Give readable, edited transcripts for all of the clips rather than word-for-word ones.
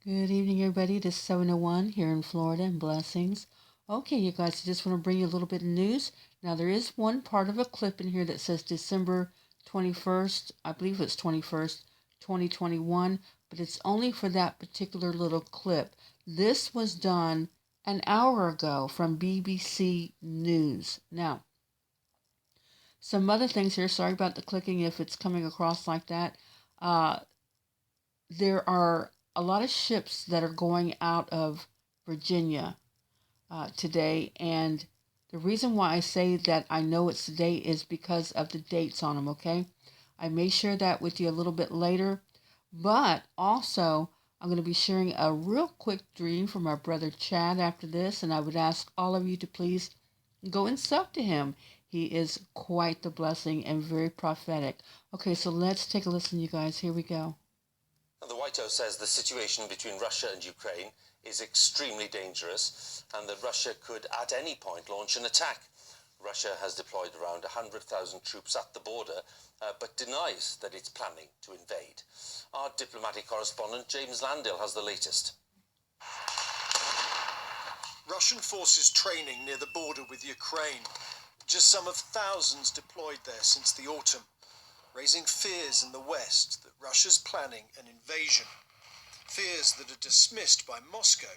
Good evening, everybody. It is 7:01 here in Florida, and blessings. Okay, you guys, I just want to bring you a little bit of news. Now, there is one part of a clip in here that says December 21st. I believe it's 21st, 2021, but it's only for that particular little clip. This was done an hour ago from BBC News. Now, some other things here. Sorry about the clicking if it's coming across like that. Uh, there are a lot of ships that are going out of Virginia today, and the reason why I say that I know it's today is because of the dates on them, okay? I may share that with you a little bit later, but also I'm going to be sharing a real quick dream from our brother Chad after this, and I would ask all of you to please go and sub to him. He is quite the blessing and very prophetic. Okay, so let's take a listen, you guys. Here we go. The White House says the situation between Russia and Ukraine is extremely dangerous and that Russia could at any point launch an attack. Russia has deployed around 100,000 troops at the border, but denies that it's planning to invade. Our diplomatic correspondent James Landale has the latest. Russian forces training near the border with Ukraine. Just some of thousands deployed there since the autumn, raising fears in the West that Russia's planning an invasion. Fears that are dismissed by Moscow,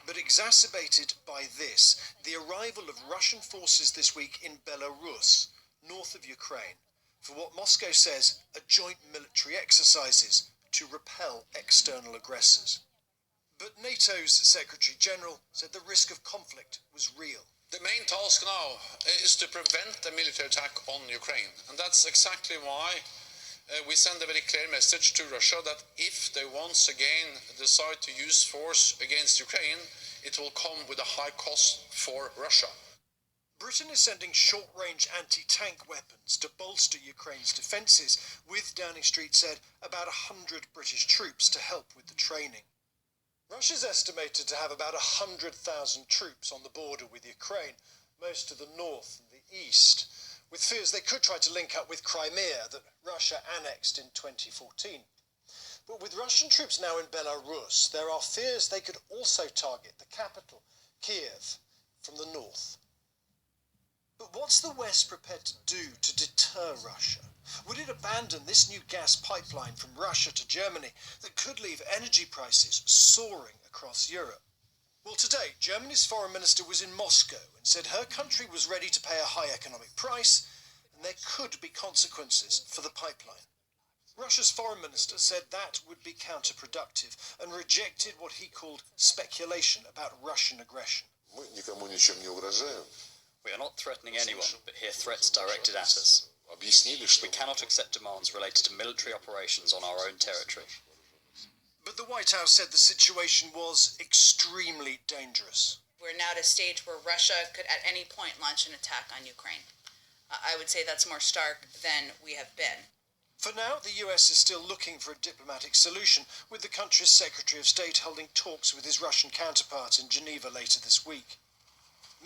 but exacerbated by this, the arrival of Russian forces this week in Belarus, north of Ukraine, for what Moscow says are joint military exercises to repel external aggressors. But NATO's Secretary General said the risk of conflict was real. The main task now is to prevent a military attack on Ukraine. And that's exactly why we send a very clear message to Russia that if they once again decide to use force against Ukraine, it will come with a high cost for Russia. Britain is sending short-range anti-tank weapons to bolster Ukraine's defences, with, Downing Street said, about 100 British troops to help with the training. Russia's estimated to have about 100,000 troops on the border with Ukraine, most to the north and the east, with fears they could try to link up with Crimea that Russia annexed in 2014. But with Russian troops now in Belarus, there are fears they could also target the capital, Kiev, from the north. But what's the West prepared to do to deter Russia? Would it abandon this new gas pipeline from Russia to Germany that could leave energy prices soaring across Europe? Well, today, Germany's foreign minister was in Moscow and said her country was ready to pay a high economic price and there could be consequences for the pipeline. Russia's foreign minister said that would be counterproductive and rejected what he called speculation about Russian aggression. We are not threatening anyone, but hear threats directed at us. We cannot accept demands related to military operations on our own territory. But the White House said the situation was extremely dangerous. We're now at a stage where Russia could at any point launch an attack on Ukraine. I would say that's more stark than we have been. For now, the US is still looking for a diplomatic solution, with the country's Secretary of State holding talks with his Russian counterpart in Geneva later this week.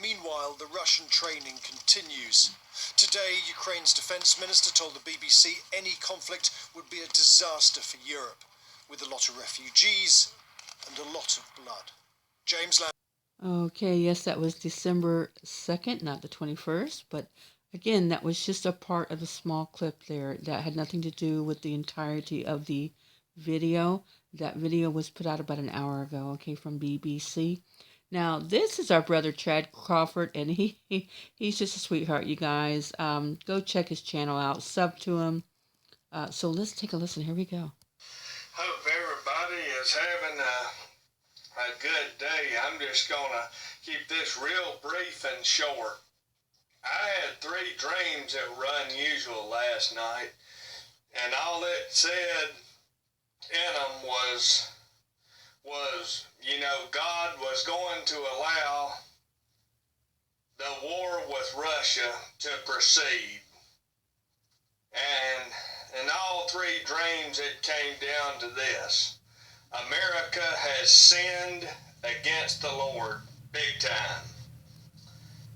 Meanwhile, the Russian training continues. Today, Ukraine's defense minister told the BBC any conflict would be a disaster for Europe, with a lot of refugees and a lot of blood. James Land. Okay, yes, that was December 2nd, not the 21st, but again, that was just a part of the small clip there. That had nothing to do with the entirety of the video. That video was put out about an hour ago, okay, from BBC. Now, this is our brother Chad Crawford, and he's just a sweetheart, you guys. Go check his channel out, sub to him. So let's take a listen. Here we go. Hope everybody is having a good day. I'm just going to keep this real brief and short. I had 3 dreams that were unusual last night, and all it said in them was, God was going to allow the war with Russia to proceed. And in all 3 dreams, it came down to this: America has sinned against the Lord big time.